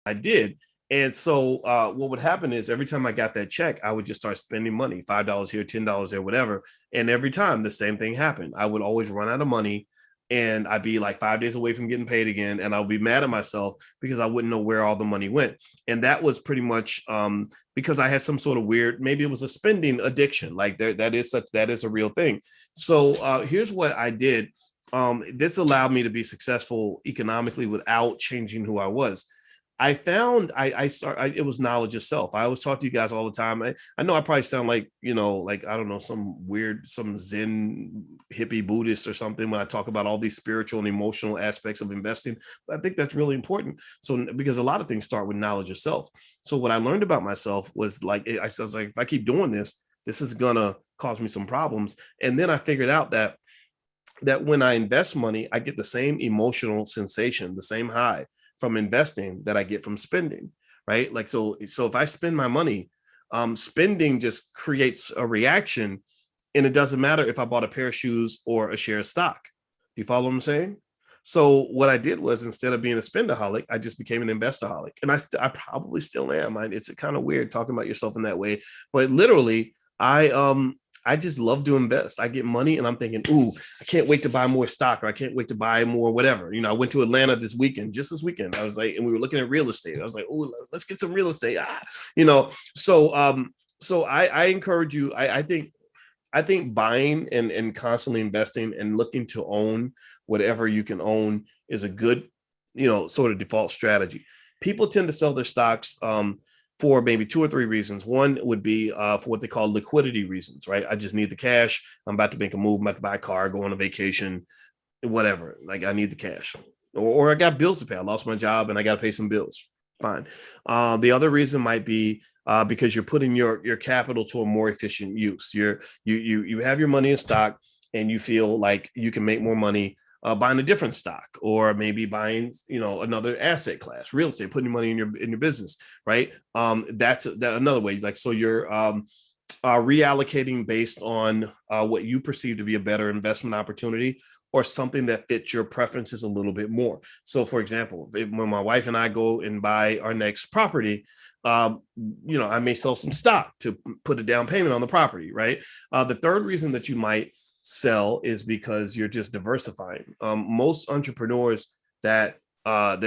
I did. And so what would happen is every time I got that check, I would just start spending money, $5 here, $10 there, whatever. And every time the same thing happened. I would always run out of money and I'd be like 5 days away from getting paid again. And I'll be mad at myself because I wouldn't know where all the money went. And that was pretty much because I had some sort of weird, maybe it was a spending addiction. Like that is a real thing. So here's what I did. This allowed me to be successful economically without changing who I was. I found it was knowledge itself. I always talk to you guys all the time. I know I probably sound like, like, I don't know, some Zen hippie Buddhist or something when I talk about all these spiritual and emotional aspects of investing. But I think that's really important. So, because a lot of things start with knowledge itself. So what I learned about myself was like, I was like, if I keep doing this, this is gonna cause me some problems. And then I figured out that when I invest money, I get the same emotional sensation, the same high from investing that I get from spending, right? Like, so if I spend my money, spending just creates a reaction, and it doesn't matter if I bought a pair of shoes or a share of stock. Do you follow what I'm saying? So what I did was, instead of being a spendaholic, I just became an investorholic, and I probably still am. It's kind of weird talking about yourself in that way, but literally, I just love to invest. I get money and I'm thinking, ooh, I can't wait to buy more stock, or I can't wait to buy more, whatever. I went to Atlanta just this weekend. I was like, and we were looking at real estate. I was like, oh, let's get some real estate. So I encourage you. I think buying and constantly investing and looking to own whatever you can own is a good, sort of default strategy. People tend to sell their stocks for maybe two or three reasons. One would be for what they call liquidity reasons, right? I just need the cash. I'm about to make a move. I'm about to buy a car, go on a vacation, whatever. Like, I need the cash. Or I got bills to pay. I lost my job and I got to pay some bills. Fine. The other reason might be because you're putting your capital to a more efficient use. You have your money in stock and you feel like you can make more money buying a different stock, or maybe buying, another asset class, real estate, putting your money in your business, right? That's another way. Like, so you're reallocating based on what you perceive to be a better investment opportunity, or something that fits your preferences a little bit more. So, for example, when my wife and I go and buy our next property, I may sell some stock to put a down payment on the property, right? The third reason that you might sell is because you're just diversifying. Most entrepreneurs that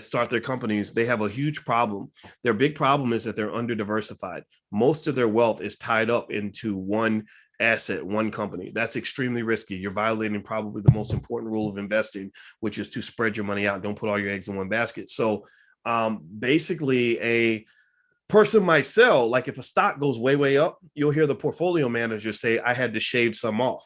start their companies, they have a huge problem. Their big problem is that they're under diversified. Most of their wealth is tied up into one asset, one company. That's extremely risky. You're violating probably the most important rule of investing, which is to spread your money out. Don't put all your eggs in one basket. So basically, a person might sell, like if a stock goes way, way up, you'll hear the portfolio manager say, I had to shave some off.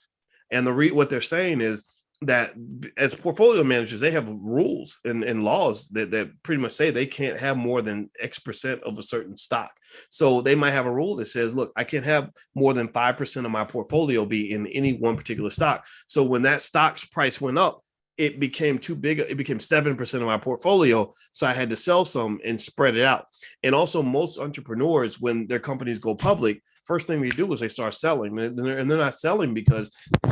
And what they're saying is that as portfolio managers, they have rules and laws that pretty much say they can't have more than X% of a certain stock. So they might have a rule that says, look, I can't have more than 5% of my portfolio be in any one particular stock. So when that stock's price went up, it became too big. It became 7% of my portfolio. So I had to sell some and spread it out. And also, most entrepreneurs, when their companies go public, first thing they do is they start selling, and they're not selling because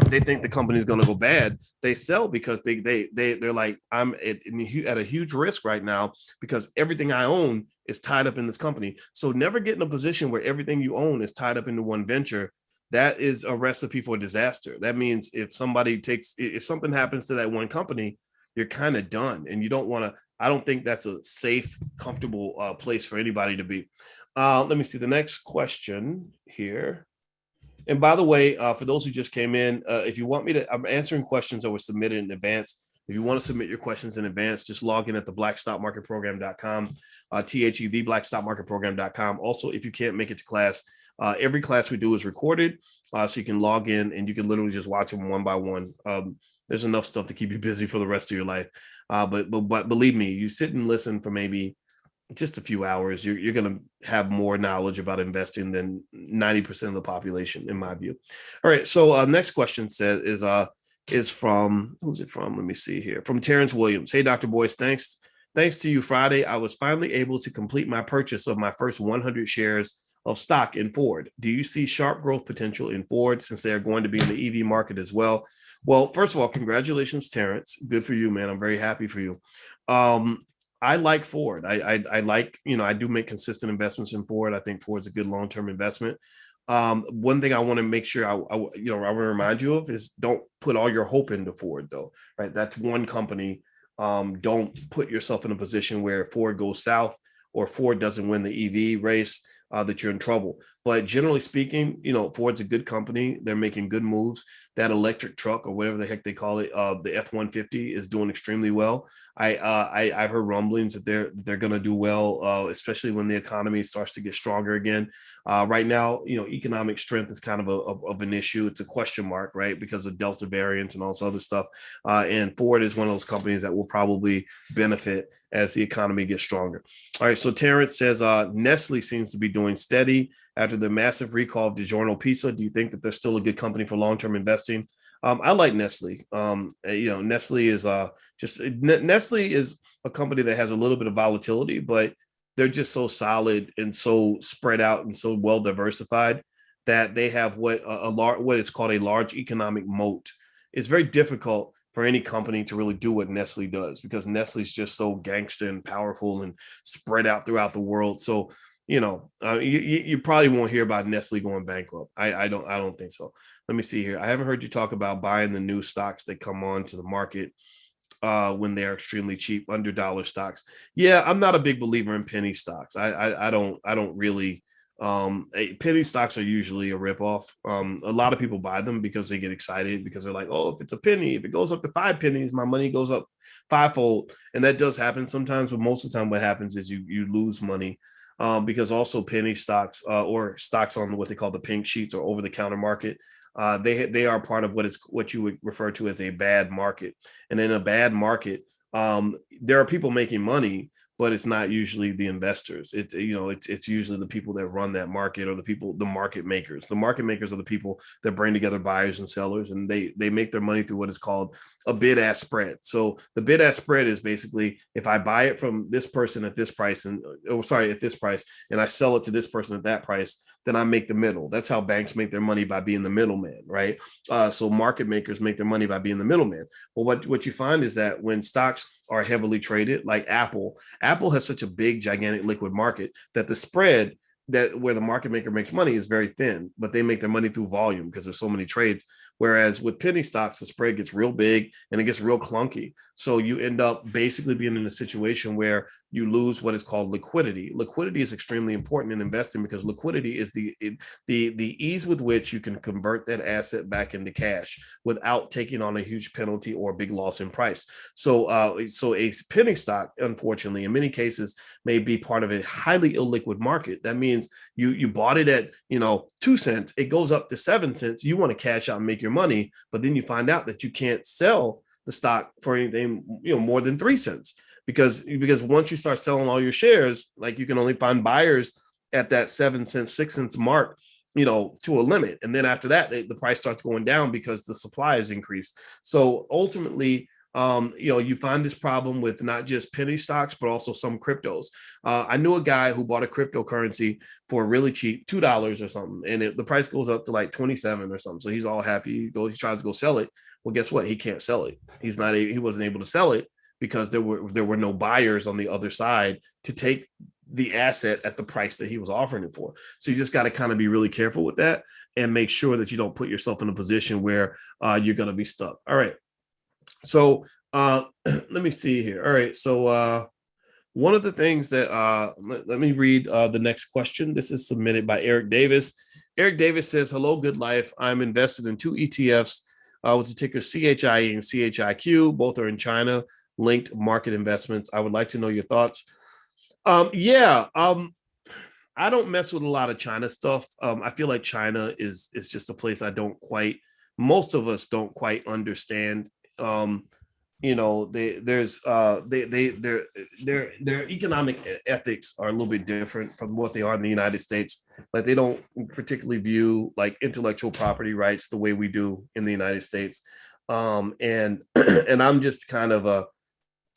they think the company is going to go bad. They sell because they're like, I'm at a huge risk right now because everything I own is tied up in this company. So never get in a position where everything you own is tied up into one venture. That is a recipe for disaster. That means if something happens to that one company, you're kind of done, and you don't want to. I don't think that's a safe, comfortable place for anybody to be. Let me see the next question here. And by the way, for those who just came in, if you want me to, I'm answering questions that were submitted in advance. If you want to submit your questions in advance, just log in at theblackstockmarketprogram.com, theblackstockmarketprogram.com. Also, if you can't make it to class, every class we do is recorded, so you can log in and you can literally just watch them one by one. There's enough stuff to keep you busy for the rest of your life. But believe me, you sit and listen for maybe just a few hours, you're going to have more knowledge about investing than 90% of the population, in my view. All right. So next question is from, who's it from? Let me see here. From Terrence Williams. Hey, Dr. Boyce, thanks to you. Friday, I was finally able to complete my purchase of my first 100 shares of stock in Ford. Do you see sharp growth potential in Ford since they are going to be in the EV market as well? Well, first of all, congratulations, Terrence. Good for you, man. I'm very happy for you. I like Ford. I like, I do make consistent investments in Ford. I think Ford's a good long-term investment. One thing I want to make sure I want to remind you of is don't put all your hope into Ford though, right? That's one company. Don't put yourself in a position where Ford goes south or Ford doesn't win the EV race, that you're in trouble. But generally speaking, Ford's a good company. They're making good moves. That electric truck or whatever the heck they call it, the F-150 is doing extremely well. I've heard rumblings that they're going to do well, especially when the economy starts to get stronger again. Right now, economic strength is kind of an issue. It's a question mark, right, because of Delta variant and all this other stuff. And Ford is one of those companies that will probably benefit as the economy gets stronger. All right, so Terrence says Nestle seems to be doing steady after the massive recall of DiGiorno Pizza. Do you think that they're still a good company for long-term investing? I like Nestle. Nestle is Nestle is a company that has a little bit of volatility, but they're just so solid and so spread out and so well diversified that they have what is called a large economic moat. It's very difficult for any company to really do what Nestle does because Nestle's just so gangster and powerful and spread out throughout the world. So, you probably won't hear about Nestle going bankrupt. I don't think so. Let me see here. I haven't heard you talk about buying the new stocks that come on to the market when they're extremely cheap, $100 stocks. Yeah, I'm not a big believer in penny stocks. I don't really. Penny stocks are usually a ripoff. A lot of people buy them because they get excited because they're like, oh, if it's a penny, if it goes up to 5 pennies, my money goes up fivefold. And that does happen sometimes, but most of the time what happens is you lose money. Because also penny stocks or stocks on what they call the pink sheets or over-the-counter market, they are part of what you would refer to as a bad market. And in a bad market, there are people making money, but it's not usually the investors. It's usually the people that run that market or the market makers. The market makers are the people that bring together buyers and sellers, and they make their money through what is called a bid-ask spread. So the bid-ask spread is basically if I buy it from this person at this price at this price, and I sell it to this person at that price, then I make the middle. That's how banks make their money, by being the middleman, right? So market makers make their money by being the middleman. Well, what you find is that when stocks are heavily traded, like Apple has such a big, gigantic liquid market that the spread where the market maker makes money is very thin, but they make their money through volume because there's so many trades. Whereas with penny stocks, the spread gets real big and it gets real clunky. So you end up basically being in a situation where you lose what is called liquidity. Liquidity is extremely important in investing because liquidity is the ease with which you can convert that asset back into cash without taking on a huge penalty or a big loss in price. So a penny stock, unfortunately, in many cases, may be part of a highly illiquid market. That means you bought it at 2 cents, it goes up to 7 cents. You want to cash out and make your money, but then you find out that you can't sell the stock for anything more than 3 cents because once you start selling all your shares, like you can only find buyers at that 7 cents, 6 cents mark, to a limit, and then after that the price starts going down because the supply is increased. So ultimately, you find this problem with not just penny stocks, but also some cryptos. I knew a guy who bought a cryptocurrency for really cheap, $2 or something, and the price goes up to like 27 or something. So he's all happy. He tries to go sell it. Well, guess what? He can't sell it. He wasn't able to sell it because there were no buyers on the other side to take the asset at the price that he was offering it for. So you just got to kind of be really careful with that and make sure that you don't put yourself in a position where you're going to be stuck. All right. So let me see here. All right. So one of the things that let me read the next question. This is submitted by Eric Davis. Eric Davis says, hello, good life. I'm invested in 2 ETFs with the ticker CHIE and CHIQ. Both are in China linked market investments. I would like to know your thoughts. I don't mess with a lot of China stuff. I feel like China is just a place most of us don't quite understand. Their economic ethics are a little bit different from what they are in the United States. Like they don't particularly view like intellectual property rights the way we do in the United States. And I'm just kind of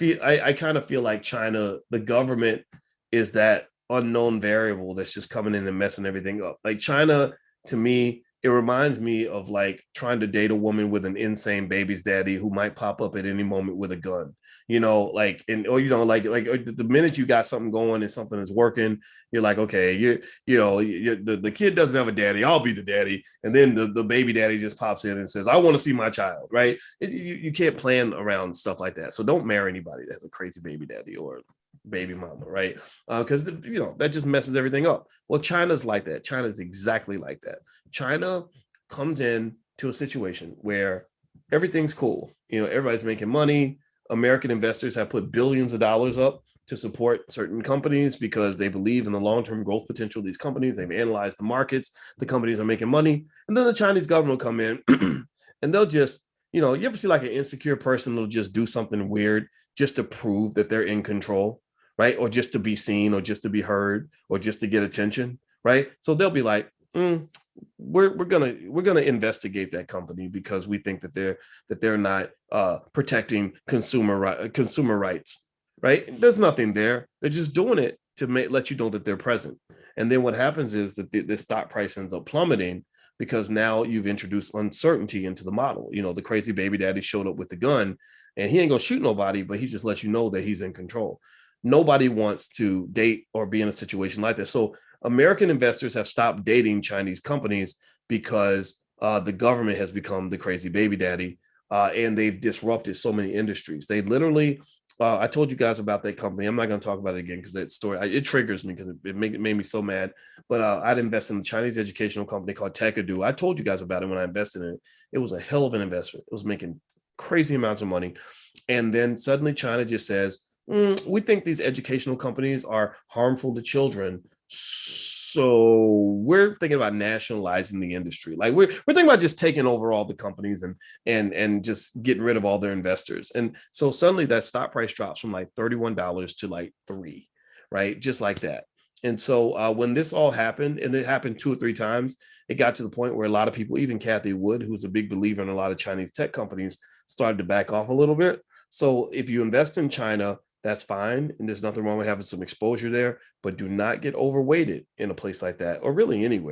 I kind of feel like China, the government is that unknown variable that's just coming in and messing everything up. Like China, to me, it reminds me of like trying to date a woman with an insane baby's daddy who might pop up at any moment with a gun, like, and, or, like the minute you got something going and something is working, you're like, okay, the kid doesn't have a daddy. I'll be the daddy. And then the baby daddy just pops in and says, I want to see my child. Right. You can't plan around stuff like that. So don't marry anybody that has a crazy baby daddy or baby mama, right? Because that just messes everything up. Well, China's like that. China's exactly like that. China comes in to a situation where everything's cool. Everybody's making money. American investors have put billions of dollars up to support certain companies because they believe in the long-term growth potential of these companies. They've analyzed the markets. The companies are making money. And then the Chinese government will come in and they'll just, you ever see like an insecure person that'll just do something weird just to prove that they're in control, right? Or just to be seen, or just to be heard, or just to get attention, right? So they'll be like, we're gonna investigate that company because we think that they're not protecting consumer rights, right? There's nothing there. They're just doing it to let you know that they're present. And then what happens is that the stock price ends up plummeting because now you've introduced uncertainty into the model. The crazy baby daddy showed up with the gun, and he ain't gonna shoot nobody, but he just lets you know that he's in control. Nobody wants to date or be in a situation like this. So American investors have stopped dating Chinese companies because the government has become the crazy baby daddy, and they've disrupted so many industries. They literally, I told you guys about that company. I'm not going to talk about it again because that story, it triggers me because it made me so mad. But I'd invest in a Chinese educational company called Tekadu. I told you guys about it when I invested in it. It was a hell of an investment. It was making crazy amounts of money. And then suddenly China just says, we think these educational companies are harmful to children. So we're thinking about nationalizing the industry. Like we're thinking about just taking over all the companies and just getting rid of all their investors. And so suddenly that stock price drops from like $31 to like $3, right? Just like that. And so when this all happened, and it happened 2 or 3 times, it got to the point where a lot of people, even Kathy Wood, who's a big believer in a lot of Chinese tech companies, started to back off a little bit. So if you invest in China, that's fine. And there's nothing wrong with having some exposure there, but do not get overweighted in a place like that, or really anywhere.